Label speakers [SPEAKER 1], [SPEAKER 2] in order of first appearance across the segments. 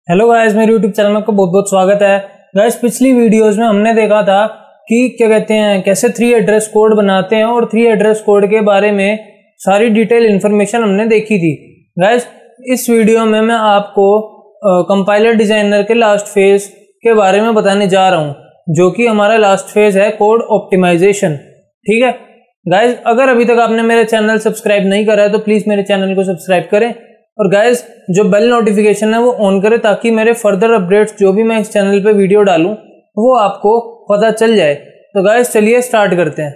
[SPEAKER 1] Hello guys, मेरे YouTube channel में आपका बहुत बहुत स्वागत है। गाइस, पिछली वीडियोस में हमने देखा था कि क्या कहते हैं कैसे 3 एड्रेस कोड बनाते हैं और 3 एड्रेस कोड के बारे में सारी डिटेल इन्फॉर्मेशन हमने देखी थी। गाइस, इस वीडियो में मैं आपको कंपाइलर डिजाइनर के लास्ट फेज के बारे में बताने जा रहा हूँ, जो कि हमारा लास्ट फेज है कोड ऑप्टिमाइजेशन। ठीक है गाइस, अगर अभी तक आपने मेरे चैनल सब्सक्राइब नहीं करा है तो प्लीज़ मेरे चैनल को सब्सक्राइब करें और गाइस जो बेल नोटिफिकेशन है वो ऑन करें, ताकि मेरे फर्दर अपडेट्स जो भी मैं इस चैनल पे वीडियो डालूं वो आपको पता चल जाए। तो गाइस चलिए स्टार्ट करते हैं।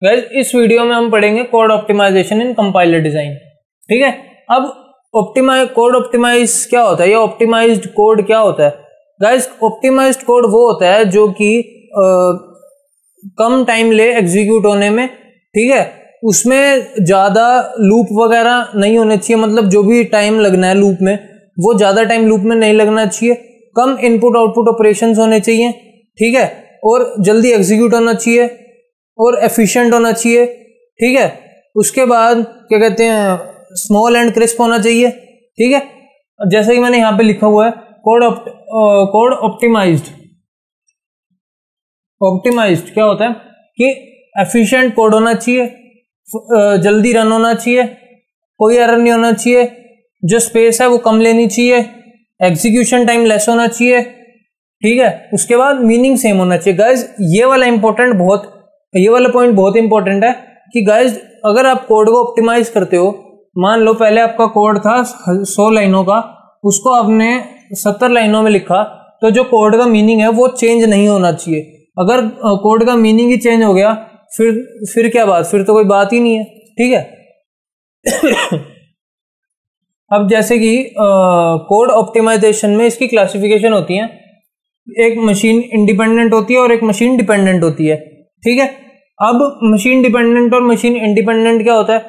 [SPEAKER 1] गाइस, इस वीडियो में हम पढ़ेंगे कोड ऑप्टिमाइजेशन इन कंपाइलर डिजाइन। ठीक है, अब कोड ऑप्टिमाइज क्या होता है या ऑप्टिमाइज्ड कोड क्या होता है? गाइस, ऑप्टिमाइज्ड कोड वो होता है जो कि कम टाइम ले एग्जीक्यूट होने में। ठीक है, उसमें ज़्यादा लूप वगैरह नहीं होने चाहिए, मतलब जो भी टाइम लगना है लूप में वो ज़्यादा टाइम लूप में नहीं लगना चाहिए। कम इनपुट आउटपुट ऑपरेशंस होने चाहिए। ठीक है, और जल्दी एग्जीक्यूट होना चाहिए और एफिशिएंट होना चाहिए। ठीक है, उसके बाद क्या कहते हैं स्मॉल एंड क्रिस्प होना चाहिए। ठीक है, जैसे कि मैंने यहाँ पे लिखा हुआ है कोड ऑप्टिमाइज्ड क्या होता है कि एफिशिएंट कोड होना चाहिए, जल्दी रन होना चाहिए, कोई एरर नहीं होना चाहिए, जो स्पेस है वो कम लेनी चाहिए, एग्जीक्यूशन टाइम लेस होना चाहिए। ठीक है, उसके बाद मीनिंग सेम होना चाहिए। गाइज ये वाला पॉइंट बहुत इंपॉर्टेंट है कि गाइज अगर आप कोड को ऑप्टिमाइज करते हो, मान लो पहले आपका कोड था 100 लाइनों का, उसको आपने 70 लाइनों में लिखा, तो जो कोड का मीनिंग है वो चेंज नहीं होना चाहिए। अगर कोड का मीनिंग ही चेंज हो गया फिर क्या बात, फिर तो कोई बात ही नहीं है। ठीक है अब जैसे कि कोड ऑप्टिमाइजेशन में इसकी क्लासिफिकेशन होती है, एक मशीन इंडिपेंडेंट होती है और एक मशीन डिपेंडेंट होती है। ठीक है, अब मशीन डिपेंडेंट और मशीन इंडिपेंडेंट क्या होता है?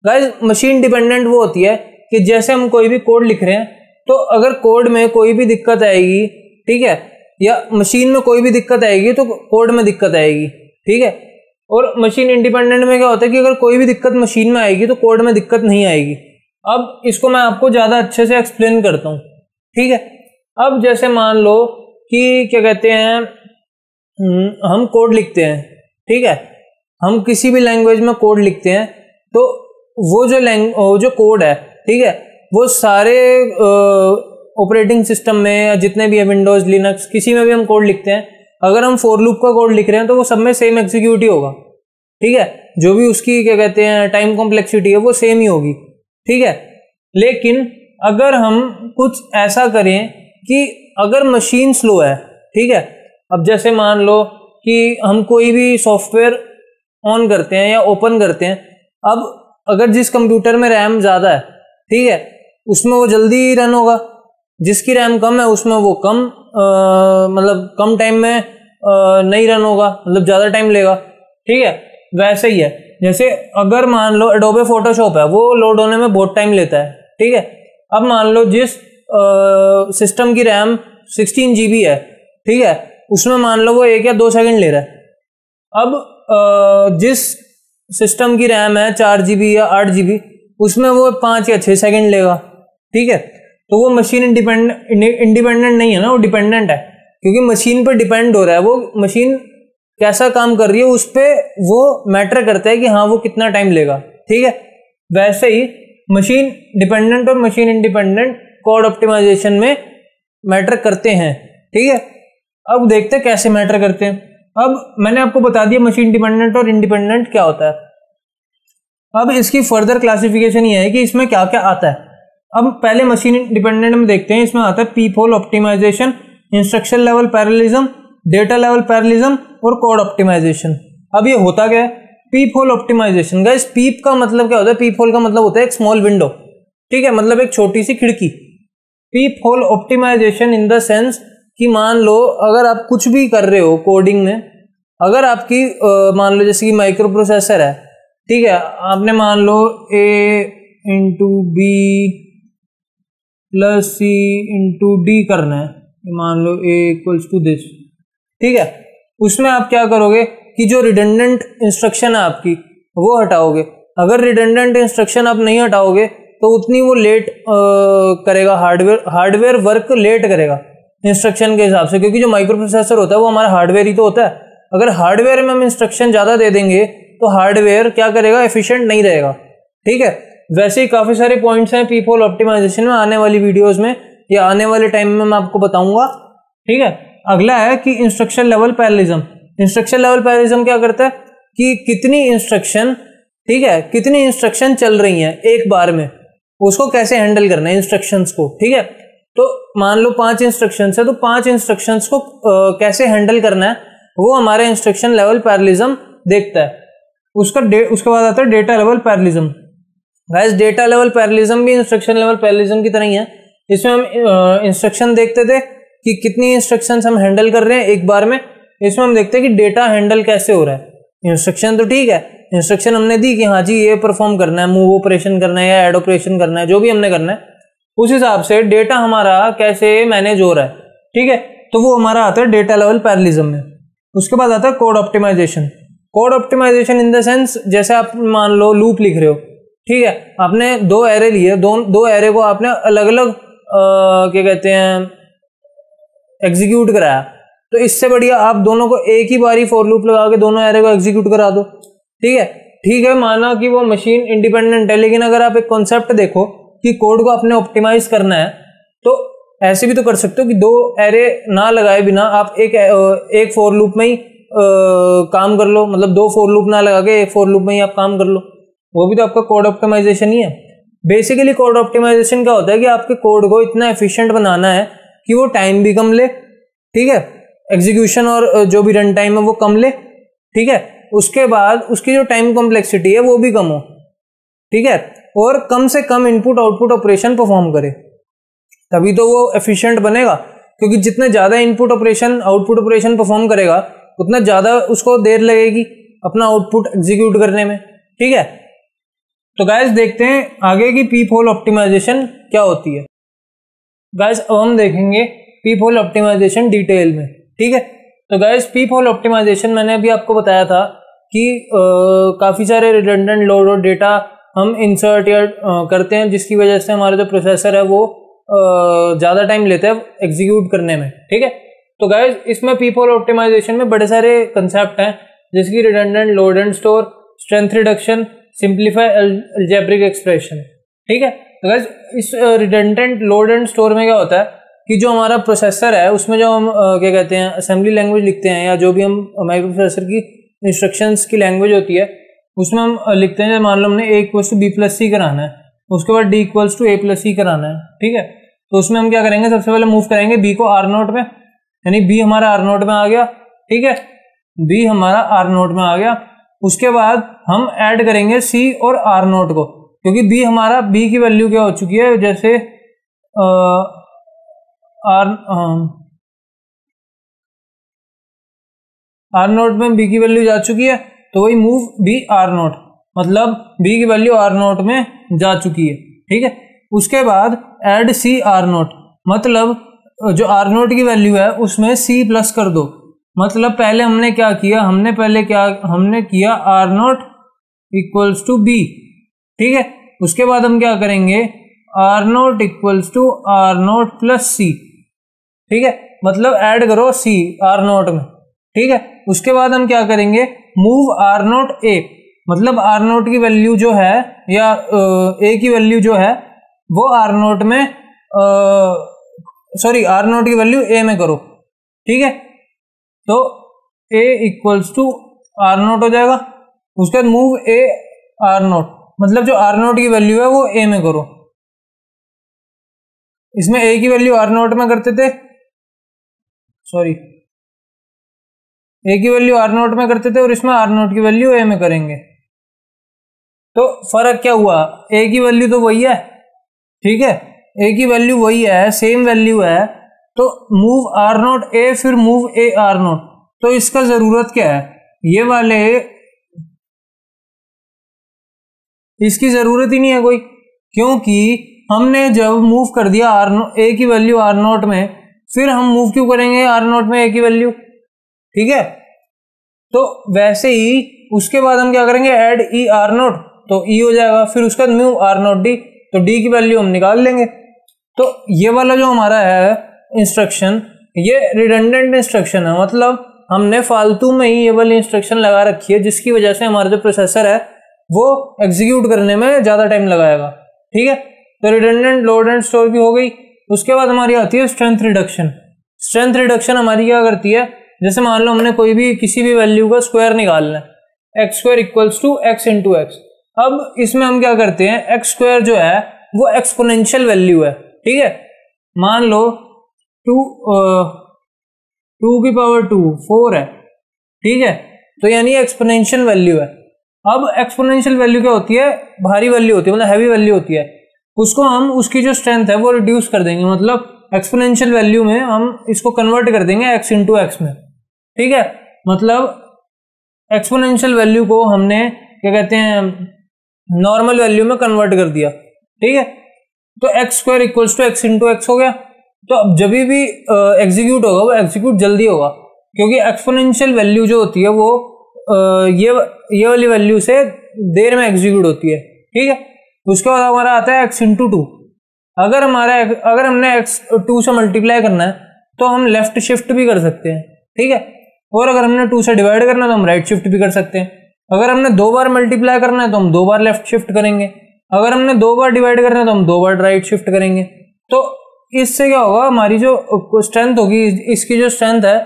[SPEAKER 1] गाइस, मशीन डिपेंडेंट वो होती है कि जैसे हम कोई भी कोड लिख रहे हैं तो अगर कोड में कोई भी दिक्कत आएगी, ठीक है, या मशीन में कोई भी दिक्कत आएगी तो कोड में दिक्कत आएगी। ठीक है, और मशीन इंडिपेंडेंट में क्या होता है कि अगर कोई भी दिक्कत मशीन में आएगी तो कोड में दिक्कत नहीं आएगी। अब इसको मैं आपको ज़्यादा अच्छे से एक्सप्लेन करता हूँ। ठीक है, अब जैसे मान लो कि क्या कहते हैं हम कोड लिखते हैं। ठीक है, हम किसी भी लैंग्वेज में कोड लिखते हैं तो वो जो कोड है, ठीक है, वो सारे ऑपरेटिंग सिस्टम में या जितने भी है विंडोज लिनक्स किसी में भी हम कोड लिखते हैं, अगर हम फॉर लूप का कोड लिख रहे हैं तो वो सब में सेम एग्जीक्यूट ही होगा। ठीक है, जो भी उसकी क्या कहते हैं टाइम कॉम्प्लेक्सिटी है वो सेम ही होगी। ठीक है, लेकिन अगर हम कुछ ऐसा करें कि अगर मशीन स्लो है, ठीक है, अब जैसे मान लो कि हम कोई भी सॉफ्टवेयर ऑन करते हैं या ओपन करते हैं, अब अगर जिस कंप्यूटर में रैम ज़्यादा है, ठीक है, उसमें वो जल्दी रन होगा, जिसकी रैम कम है उसमें वो मतलब कम टाइम में नहीं रन होगा, मतलब ज़्यादा टाइम लेगा। ठीक है, वैसे ही है जैसे अगर मान लो एडोबे फोटोशॉप है, वो लोड होने में बहुत टाइम लेता है। ठीक है, अब मान लो जिस सिस्टम की रैम 16 GB है, ठीक है, उसमें मान लो वो 1 या 2 सेकंड ले रहा है। अब जिस सिस्टम की रैम है 4 GB या 8 GB, उसमें वो 5 या 6 सेकंड लेगा। ठीक है, तो वो मशीन इंडिपेंडेंट नहीं है ना, वो डिपेंडेंट है, क्योंकि मशीन पर डिपेंड हो रहा है। वो मशीन कैसा काम कर रही है उस पर वो मैटर करता है कि हाँ वो कितना टाइम लेगा। ठीक है, वैसे ही मशीन डिपेंडेंट और मशीन इंडिपेंडेंट कोड ऑप्टिमाइजेशन में मैटर करते हैं। ठीक है, अब देखते हैं कैसे मैटर करते हैं। अब मैंने आपको बता दिया मशीन डिपेंडेंट और इंडिपेंडेंट क्या होता है। अब इसकी फर्दर क्लासिफिकेशन ये है कि इसमें क्या क्या आता है। अब पहले मशीन डिपेंडेंट में देखते हैं, इसमें आता है peephole optimisation, instruction level parallelism, data level parallelism और कोड ऑप्टिमाइजेशन। अब ये होता क्या है peephole optimisation? Guys, peep का मतलब क्या होता है? पीप होल का मतलब होता है एक स्मॉल विंडो। ठीक है, मतलब एक छोटी सी खिड़की। Peephole optimisation in the sense कि मान लो अगर आप कुछ भी कर रहे हो कोडिंग में, अगर आपकी मान लो जैसे कि माइक्रो प्रोसेसर है, ठीक है, आपने मान लो A/B + C/D करना है, मान लो A = दिस। ठीक है, उसमें आप क्या करोगे कि जो रिडंडेंट इंस्ट्रक्शन है आपकी वो हटाओगे। अगर रिडंडेंट इंस्ट्रक्शन आप नहीं हटाओगे तो उतनी वो लेट करेगा, हार्डवेयर वर्क लेट करेगा इंस्ट्रक्शन के हिसाब से, क्योंकि जो माइक्रो प्रोसेसर होता है वो हमारा हार्डवेयर ही तो होता है। अगर हार्डवेयर में हम इंस्ट्रक्शन ज़्यादा दे देंगे तो हार्डवेयर क्या करेगा, एफिशिएंट नहीं रहेगा। ठीक है, वैसे ही काफ़ी सारे पॉइंट्स हैं पीप होल ऑप्टिमाइजेशन में, आने वाली वीडियोस में या आने वाले टाइम में मैं आपको बताऊंगा। ठीक है, अगला है कि instruction level parallelism. Instruction level parallelism क्या करता है कि कितनी इंस्ट्रक्शन, ठीक है, कितनी इंस्ट्रक्शन चल रही हैं एक बार में, उसको कैसे हैंडल करना है इंस्ट्रक्शंस को। ठीक है, तो मान लो 5 इंस्ट्रक्शंस है, तो 5 इंस्ट्रक्शंस को कैसे हैंडल करना है वो हमारे इंस्ट्रक्शन लेवल पैरेललिज्म देखता है। उसके बाद आता है data level parallelism. Guys, data level parallelism भी इंस्ट्रक्शन लेवल पैरेललिज्म की तरह ही है। इसमें हम इंस्ट्रक्शन देखते थे कि कितनी इंस्ट्रक्शंस हम हैंडल कर रहे हैं एक बार में। इसमें हम देखते हैं कि डेटा हैंडल कैसे हो रहा है। इंस्ट्रक्शन तो ठीक है, इंस्ट्रक्शन हमने दी कि हाँ जी ये परफॉर्म करना है, मूव ऑपरेशन करना है या ऐड ऑपरेशन करना है, जो भी हमने करना है, उस हिसाब से डेटा हमारा कैसे मैनेज हो रहा है। ठीक है, तो वो हमारा आता है डेटा लेवल पैरेललिज्म में। उसके बाद आता है code optimisation. Code optimisation in the sense, जैसे आप मान लो लूप लिख रहे हो, ठीक है, आपने 2 एरे लिए, दो एरे को आपने अलग अलग क्या कहते हैं एग्जीक्यूट कराया, तो इससे बढ़िया आप दोनों को एक ही बारी फॉर लूप लगा के दोनों एरे को एग्जीक्यूट करा दो। ठीक है, माना कि वो मशीन इंडिपेंडेंट है, लेकिन अगर आप एक कॉन्सेप्ट देखो कि कोड को आपने ऑप्टिमाइज करना है, तो ऐसे भी तो कर सकते हो कि 2 एरे ना लगाए बिना आप एक फॉर लूप में ही काम कर लो, मतलब 2 फॉर लूप ना लगा के एक फॉर लूप में ही आप काम कर लो, वो भी तो आपका कोड ऑप्टिमाइजेशन ही है। बेसिकली कोड ऑप्टिमाइजेशन क्या होता है कि आपके कोड को इतना एफिशिएंट बनाना है कि वो टाइम भी कम ले, ठीक है, एग्जीक्यूशन और जो भी रन टाइम है वो कम ले, ठीक है, उसके बाद उसकी जो टाइम कॉम्प्लेक्सिटी है वो भी कम हो, ठीक है, और कम से कम इनपुट आउटपुट ऑपरेशन परफॉर्म करे, तभी तो वो एफिशिएंट बनेगा। क्योंकि जितने ज़्यादा input operation output operation perform करेगा उतना ज़्यादा उसको देर लगेगी अपना आउटपुट एग्जीक्यूट करने में। ठीक है, तो गाइस देखते हैं आगे की पीप होल ऑप्टिमाइजेशन क्या होती है। गाइस अब हम देखेंगे पीप होल ऑप्टिमाइजेशन डिटेल में। ठीक है, तो गाइस पीप होल ऑप्टिमाइजेशन मैंने अभी आपको बताया था कि काफ़ी सारे रिडंडेंट लोड और डेटा हम इंसर्ट या करते हैं, जिसकी वजह से हमारा जो प्रोसेसर है वो ज़्यादा टाइम लेता है एग्जीक्यूट करने में। ठीक है, तो गाइस इसमें पीप होल ऑप्टिमाइजेशन में बड़े सारे कंसेप्ट हैं, जैसे कि redundant load and store, strength reduction, simplify algebraic expression. ठीक है, तो गाइस इस रिडंडेंट लोड एंड स्टोर में क्या होता है कि जो हमारा प्रोसेसर है उसमें जो हम क्या कहते हैं असेंबली लैंग्वेज लिखते हैं, या जो भी हम माइक्रो प्रोसेसर की इंस्ट्रक्शंस की लैंग्वेज होती है उसमें हम लिखते हैं, मान लो हमने A=B+C कराना है, उसके बाद D=A+C कराना है। ठीक है, तो उसमें हम क्या करेंगे, सबसे पहले मूव करेंगे B को R0 में, यानी B हमारा R0 में आ गया। ठीक है, B हमारा R0 में आ गया। उसके बाद हम ऐड करेंगे C और R0 को, क्योंकि B हमारा B की वैल्यू क्या हो चुकी है, जैसे R0 में B की वैल्यू जा चुकी है, तो वही मूव B R0, मतलब B की वैल्यू R0 में जा चुकी है। ठीक है, उसके बाद ऐड C R0, मतलब जो R0 की वैल्यू है उसमें C प्लस कर दो। मतलब पहले हमने क्या किया, हमने किया R0 = B। ठीक है, उसके बाद हम क्या करेंगे, R0 = R0 + C। ठीक है, मतलब ऐड करो C R0 में। ठीक है, उसके बाद हम क्या करेंगे, मूव R0 A, मतलब R0 की वैल्यू जो है या A की वैल्यू जो है वो R0 में R0 की वैल्यू A में करो। ठीक है, तो A = R0 हो जाएगा। उसके बाद मूव A R0, मतलब जो R0 की वैल्यू है वो A में करो। इसमें A की वैल्यू R0 में करते थे, A की वैल्यू R0 में करते थे और इसमें R0 की वैल्यू A में करेंगे। तो फर्क क्या हुआ, A की वैल्यू तो वही है। ठीक है, A की वैल्यू वही है, सेम वैल्यू है, तो मूव R0 A फिर मूव A R0। तो इसका जरूरत क्या है, ये वाले इसकी जरूरत ही नहीं है कोई, क्योंकि हमने जब मूव कर दिया A की वैल्यू R0 में, फिर हम मूव क्यों करेंगे R0 में A की वैल्यू। ठीक है, तो वैसे ही उसके बाद हम क्या करेंगे, ऐड E R0, तो E हो जाएगा, फिर उसका मूव R0 D, तो डी की वैल्यू हम निकाल लेंगे। तो ये वाला जो हमारा है इंस्ट्रक्शन, ये रिडंडेंट इंस्ट्रक्शन है, मतलब हमने फालतू में ही ये वाली इंस्ट्रक्शन लगा रखी है जिसकी वजह से हमारा जो प्रोसेसर है वो एग्जीक्यूट करने में ज़्यादा टाइम लगाएगा। ठीक है, तो रिडंडेंट लोड एंड स्टोर की हो गई। उसके बाद हमारी आती है स्ट्रेंथ रिडक्शन। स्ट्रेंथ रिडक्शन हमारी क्या करती है, जैसे मान लो हमने कोई भी किसी भी वैल्यू का स्क्वायर निकालना है, x square equals to x into x. अब इसमें हम क्या करते हैं, एक्स स्क्वायर जो है वो एक्सपोनेंशियल वैल्यू है। ठीक है, मान लो 2 की पावर 2 4 है। ठीक है, तो यानी एक्सपोनेंशियल वैल्यू है। अब एक्सपोनेंशियल वैल्यू क्या होती है, भारी वैल्यू होती है, मतलब हैवी वैल्यू होती है। उसको हम उसकी जो स्ट्रेंथ है वो रिड्यूस कर देंगे, मतलब एक्सपोनेंशियल वैल्यू में हम इसको कन्वर्ट कर देंगे एक्स इंटू एक्स में। ठीक है, मतलब एक्सपोनेंशियल वैल्यू को हमने क्या कहते हैं नॉर्मल वैल्यू में कन्वर्ट कर दिया। ठीक है, तो x square equals to x into x हो गया। तो अब जब भी एग्जीक्यूट होगा वो एग्जीक्यूट जल्दी होगा, क्योंकि एक्सपोनेंशियल वैल्यू जो होती है वो ये वाली वैल्यू से देर में एग्जीक्यूट होती है। ठीक है, उसके बाद हमारा आता है एक्स इंटू 2। अगर हमने एक्स 2 से मल्टीप्लाई करना है तो हम लेफ्ट शिफ्ट भी कर सकते हैं। ठीक है, और अगर हमने 2 से डिवाइड करना है तो हम राइट शिफ्ट भी कर सकते हैं। अगर हमने 2 बार मल्टीप्लाई करना है तो हम 2 बार लेफ्ट शिफ्ट करेंगे। अगर हमने 2 बार डिवाइड करना है तो हम 2 बार राइट शिफ्ट करेंगे। तो इससे क्या होगा, हमारी जो स्ट्रेंथ होगी, इसकी जो स्ट्रेंथ है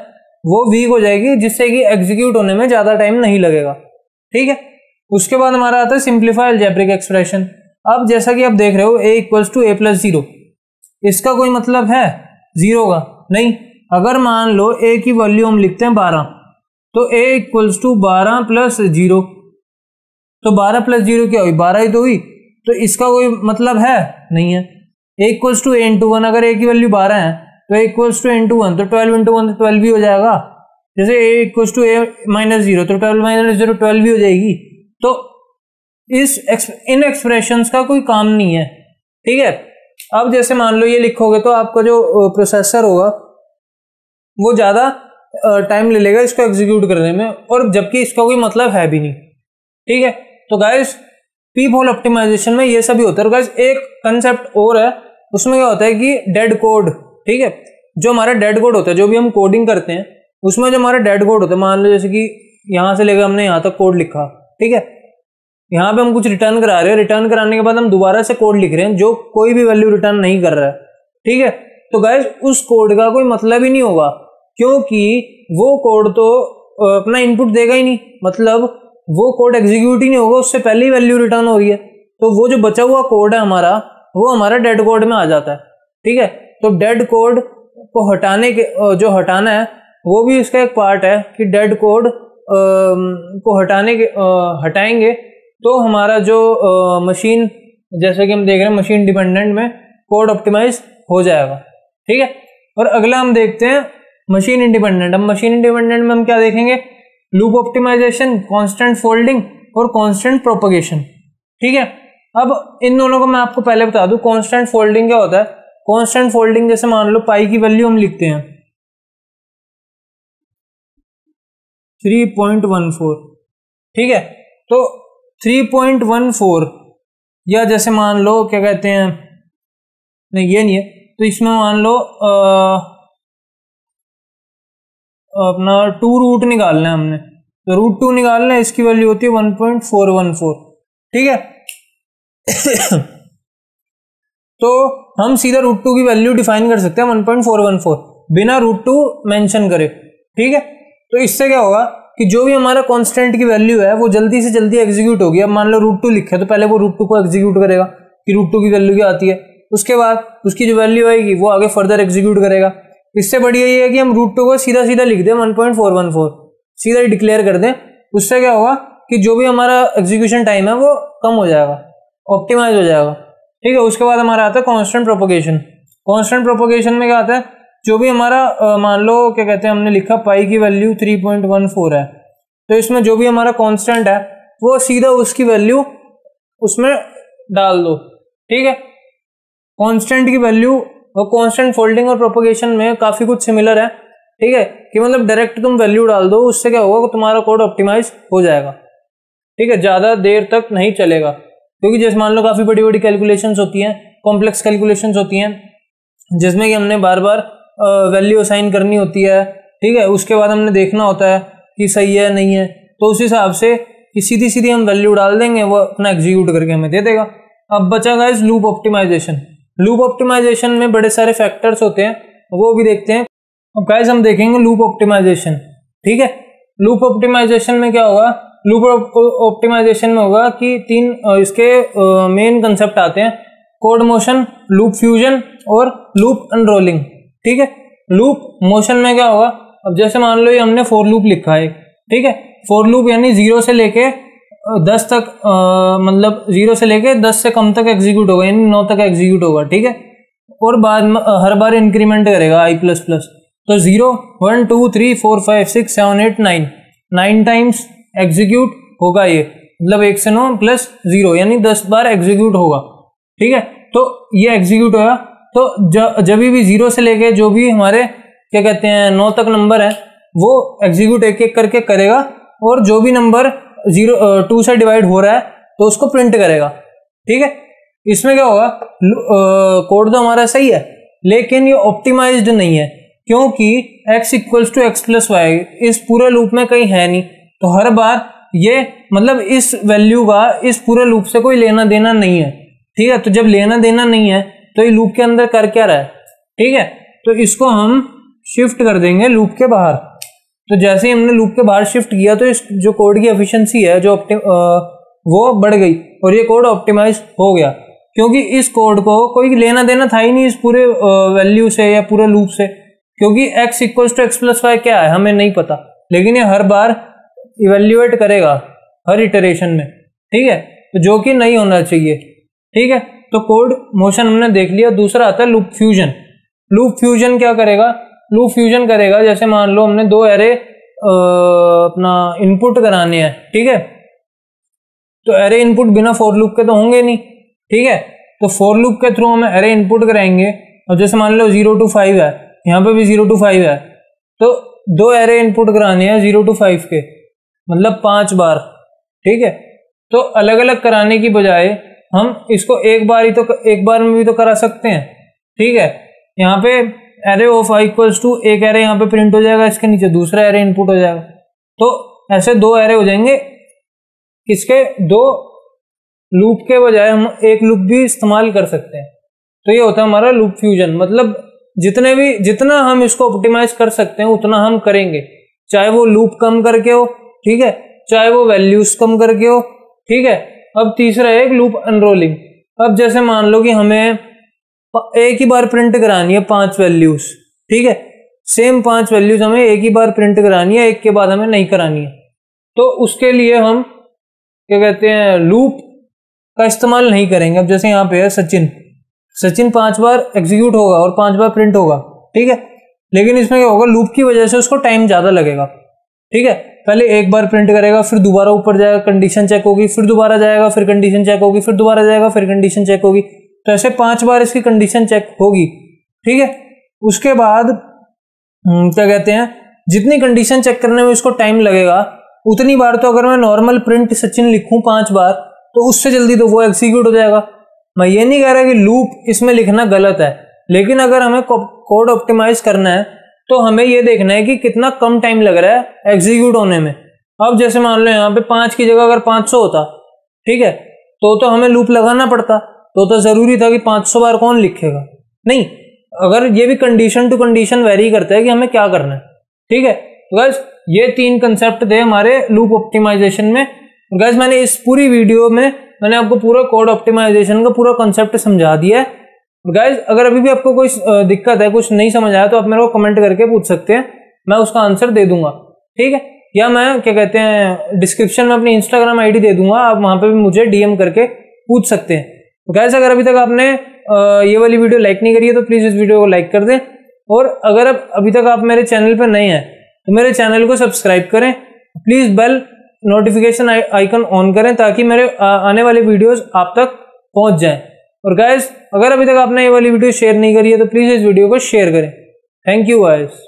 [SPEAKER 1] वो वीक हो जाएगी, जिससे कि एग्जीक्यूट होने में ज़्यादा टाइम नहीं लगेगा। ठीक है, उसके बाद हमारा आता है सिंप्लीफाई अलजेब्रिक एक्सप्रेशन। अब जैसा कि आप देख रहे हो a equals to a plus 0, इसका कोई मतलब है 0 का नहीं। अगर मान लो a की वैल्यू हम लिखते हैं 12, तो a इक्वल्स टू 12 प्लस 0, तो 12 प्लस 0 क्या हुई, 12 ही तो हुई। तो इसका कोई मतलब है नहीं है। a equals to a into 1, अगर a की वैल्यू 12 है तो a इक्वल्स टू इंटू 1, तो 12 इंटू 1 तो 12 भी हो जाएगा। जैसे a equals to a minus 0, तो 12 माइनस 0 12 भी हो जाएगी। तो इन एक्सप्रेशंस का कोई काम नहीं है। ठीक है, अब जैसे मान लो ये लिखोगे तो आपका जो प्रोसेसर होगा वो ज़्यादा टाइम ले लेगा इसको एग्जीक्यूट करने में, और जबकि इसका कोई मतलब है भी नहीं। ठीक है, तो गाइस पीप होल ऑप्टिमाइजेशन में ये सभी होता है। गाइस एक कंसेप्ट और है, उसमें क्या होता है कि डेड कोड। ठीक है, जो हमारा डेड कोड होता है, जो भी हम कोडिंग करते हैं उसमें जो हमारा डेड कोड होता है, मान लो जैसे कि यहाँ से लेकर हमने यहाँ तक कोड लिखा। ठीक है, यहाँ पे हम कुछ रिटर्न करा रहे हैं, रिटर्न कराने के बाद हम दोबारा से कोड लिख रहे हैं जो कोई भी वैल्यू रिटर्न नहीं कर रहा है। ठीक है, तो गाइस उस कोड का कोई मतलब ही नहीं होगा, क्योंकि वो कोड तो अपना इनपुट देगा ही नहीं, मतलब वो कोड एग्जीक्यूट ही नहीं होगा, उससे पहले ही वैल्यू रिटर्न हो रही है। तो वो जो बचा हुआ कोड है हमारा, वो हमारा डेड कोड में आ जाता है। ठीक है, तो डेड कोड को हटाना है वो भी इसका एक पार्ट है कि डेड कोड को हटाएंगे तो हमारा जो मशीन, जैसे कि हम देख रहे हैं मशीन डिपेंडेंट में कोड ऑप्टिमाइज हो जाएगा। ठीक है, और अगला हम देखते हैं मशीन इंडिपेंडेंट। अब मशीन इंडिपेंडेंट में हम क्या देखेंगे, लूप ऑप्टिमाइजेशन, कांस्टेंट फोल्डिंग और कांस्टेंट प्रोपगेशन। ठीक है, अब इन दोनों को मैं आपको पहले बता दूं, कांस्टेंट फोल्डिंग क्या होता है। कांस्टेंट फोल्डिंग जैसे मान लो पाई की वैल्यू हम लिखते हैं 3.14। ठीक है, तो 3.14 या जैसे मान लो क्या कहते हैं, नहीं ये नहीं है, तो इसमें मान लो अपना 2 रूट निकालना है हमने, तो रूट 2 निकालना है, इसकी वैल्यू होती है 1.414। ठीक है तो हम सीधा रूट 2 की वैल्यू डिफाइन कर सकते हैं 1.414 बिना रूट 2 मेंशन करे। ठीक है, तो इससे क्या होगा कि जो भी हमारा कांस्टेंट की वैल्यू है वो जल्दी से जल्दी एग्जीक्यूट होगी। अब मान लो रूट 2 लिखे तो पहले वो रूट 2 को एग्जीक्यूट करेगा कि रूट 2 की वैल्यू क्या आती है, उसके बाद उसकी जो वैल्यू आएगी वो आगे फर्दर एग्जीक्यूट करेगा। इससे बढ़िया ये है कि हम रूट 2 को सीधा सीधा लिख दें 1.414, सीधा ही डिक्लेयर कर दें। उससे क्या होगा कि जो भी हमारा एग्जीक्यूशन टाइम है वो कम हो जाएगा, ऑप्टिमाइज हो जाएगा। ठीक है, उसके बाद हमारा आता है कांस्टेंट प्रोपगेशन। कांस्टेंट प्रोपगेशन में क्या आता है, जो भी हमारा मान लो क्या कहते हैं हमने लिखा पाई की वैल्यू 3.14 है, तो इसमें जो भी हमारा कांस्टेंट है वो सीधा उसकी वैल्यू उसमें डाल दो। ठीक है, कांस्टेंट की वैल्यू और कांस्टेंट फोल्डिंग और प्रोपगेशन में काफ़ी कुछ सिमिलर है। ठीक है, कि मतलब डायरेक्ट तुम वैल्यू डाल दो, उससे क्या होगा कि तुम्हारा कोड ऑप्टिमाइज हो जाएगा। ठीक है, ज़्यादा देर तक नहीं चलेगा, क्योंकि जैसे मान लो काफ़ी बड़ी बड़ी कैलकुलेशंस होती हैं, कॉम्प्लेक्स कैलकुलेशंस होती हैं, जिसमें कि हमने बार बार वैल्यू असाइन करनी होती है, ठीक है। उसके बाद हमने देखना होता है कि सही है नहीं है, तो उस हिसाब से कि सीधी सीधी हम वैल्यू डाल देंगे, वो अपना एग्जीक्यूट करके हमें दे देगा। अब बचा guys loop optimisation. Loop optimisation में बड़े सारे फैक्टर्स होते हैं, वो भी देखते हैं। अब गाइस हम देखेंगे लूप ऑप्टिमाइजेशन, ठीक है। लूप ऑप्टिमाइजेशन में क्या होगा, लूप ऑप्टिमाइजेशन में होगा कि तीन इसके मेन कंसेप्ट आते हैं, कोड मोशन, लूप फ्यूजन और लूप अनरोलिंग, ठीक है। लूप मोशन में क्या होगा, अब जैसे मान लो ये हमने फॉर लूप लिखा है, ठीक है। फॉर लूप यानी 0 से लेके 10 तक, मतलब 0 से लेके 10 से कम तक एग्जीक्यूट होगा, यानी 9 तक एग्जीक्यूट होगा, ठीक है। और बाद में हर बार इंक्रीमेंट करेगा i++। तो 0 1 2 3 4 5 6 7 8 9 टाइम्स एग्जीक्यूट होगा ये, मतलब 1 से 9 प्लस 0 यानी 10 बार एग्जीक्यूट होगा, ठीक है। तो ये एग्जीक्यूट होगा, तो जब भी 0 से लेके जो भी हमारे क्या कहते हैं 9 तक नंबर है, वो एग्जीक्यूट एक एक करके करेगा, और जो भी नंबर 2 से डिवाइड हो रहा है तो उसको प्रिंट करेगा, ठीक है। इसमें क्या होगा, कोड तो हमारा सही है, लेकिन ये ऑप्टिमाइज्ड नहीं है, क्योंकि x = x+y इस पूरे लूप में कहीं है नहीं। तो हर बार ये मतलब इस वैल्यू का इस पूरे लूप से कोई लेना देना नहीं है, ठीक है। तो जब लेना देना नहीं है तो ये लूप के अंदर कर क्या रहा है, ठीक है। तो इसको हम शिफ्ट कर देंगे लूप के बाहर। तो जैसे ही हमने लूप के बाहर शिफ्ट किया तो इस जो कोड की एफिशिएंसी है जो वो बढ़ गई और ये कोड ऑप्टिमाइज हो गया, क्योंकि इस कोड को कोई लेना देना था ही नहीं इस पूरे वैल्यू से या पूरे लूप से, क्योंकि x = x+y क्या है हमें नहीं पता, लेकिन ये हर बार इवेल्युएट करेगा हर इटरेशन में, ठीक है। तो जो कि नहीं होना चाहिए, ठीक है। तो कोड मोशन हमने देख लिया। दूसरा आता है लूप फ्यूजन। लूप फ्यूजन क्या करेगा, लूप फ्यूजन करेगा जैसे मान लो हमने 2 एरे अपना इनपुट कराने हैं, ठीक है। तो एरे इनपुट बिना फॉर लूप के तो होंगे नहीं, ठीक है। तो फॉर लूप के थ्रू हम एरे इनपुट कराएंगे, और जैसे मान लो 0 to 5 है, यहाँ पे भी 0 to 5 है, तो 2 एरे इनपुट कराने हैं 0 to 5 के, मतलब 5 बार, ठीक है। तो अलग अलग कराने की बजाय हम इसको एक बार में भी तो करा सकते हैं, ठीक है। यहाँ पे एरे ऑफ i = एक एरे यहाँ पे प्रिंट हो जाएगा, इसके नीचे दूसरा एरे इनपुट हो जाएगा, तो ऐसे 2 एरे हो जाएंगे। किसके 2 लूप के बजाय हम एक लूप भी इस्तेमाल कर सकते हैं। तो ये होता है हमारा लूप फ्यूजन, मतलब जितना हम इसको ऑप्टिमाइज कर सकते हैं उतना हम करेंगे, चाहे वो लूप कम करके हो, ठीक है, चाहे वो वैल्यूज कम करके हो, ठीक है। अब तीसरा है लूप अनरोलिंग। अब जैसे मान लो कि हमें एक ही बार प्रिंट करानी है 5 वैल्यूज, ठीक है, सेम 5 वैल्यूज हमें एक ही बार प्रिंट करानी है, एक के बाद हमें नहीं करानी है। तो उसके लिए हम क्या कहते हैं लूप का इस्तेमाल नहीं करेंगे। अब जैसे यहाँ पे है सचिन 5 बार एग्जीक्यूट होगा और 5 बार प्रिंट होगा, ठीक है। लेकिन इसमें क्या होगा, लूप की वजह से उसको टाइम ज्यादा लगेगा, ठीक है। पहले एक बार प्रिंट करेगा, फिर दोबारा ऊपर जाएगा, कंडीशन चेक होगी, फिर दोबारा जाएगा, फिर कंडीशन चेक होगी, फिर दोबारा जाएगा, फिर कंडीशन चेक होगी। तो ऐसे 5 बार इसकी कंडीशन चेक होगी, ठीक है। उसके बाद क्या कहते हैं, जितनी कंडीशन चेक करने में इसको टाइम लगेगा उतनी बार तो अगर मैं नॉर्मल प्रिंट सचिन लिखूं 5 बार तो उससे जल्दी तो वो एग्जीक्यूट हो जाएगा। मैं ये नहीं कह रहा कि लूप इसमें लिखना गलत है, लेकिन अगर हमें कोड ऑप्टिमाइज करना है तो हमें ये देखना है कि कितना कम टाइम लग रहा है एग्जीक्यूट होने में। अब जैसे मान लो यहाँ पे 5 की जगह अगर 500 होता, ठीक है, तो हमें लूप लगाना पड़ता, तो जरूरी था कि 500 बार कौन लिखेगा, नहीं। अगर ये भी कंडीशन टू कंडीशन वेरी करता है कि हमें क्या करना है, ठीक है। तो गाइस ये 3 कंसेप्ट थे हमारे लूप ऑप्टिमाइजेशन में। गाइस मैंने इस पूरी वीडियो में मैंने आपको पूरा कोड ऑप्टिमाइजेशन का पूरा कंसेप्ट समझा दिया है। गाइस अगर अभी भी आपको कोई दिक्कत है, कुछ नहीं समझ आया, तो आप मेरे को कमेंट करके पूछ सकते हैं, मैं उसका आंसर दे दूंगा, ठीक है। या मैं क्या कहते हैं डिस्क्रिप्शन में अपनी इंस्टाग्राम आईडी दे दूंगा, आप वहां पे भी मुझे डीएम करके पूछ सकते हैं। तो गाइस अगर अभी तक आपने ये वाली वीडियो लाइक नहीं करी है तो प्लीज इस वीडियो को लाइक कर दें, और अगर अभी तक आप मेरे चैनल पर नए हैं तो मेरे चैनल को सब्सक्राइब करें, please bell notification icon on करें ताकि मेरे आने वाले वीडियोस आप तक पहुंच जाएं। और गाइस अगर अभी तक आपने ये वाली वीडियो शेयर नहीं करी है तो प्लीज इस वीडियो को शेयर करें। Thank you guys.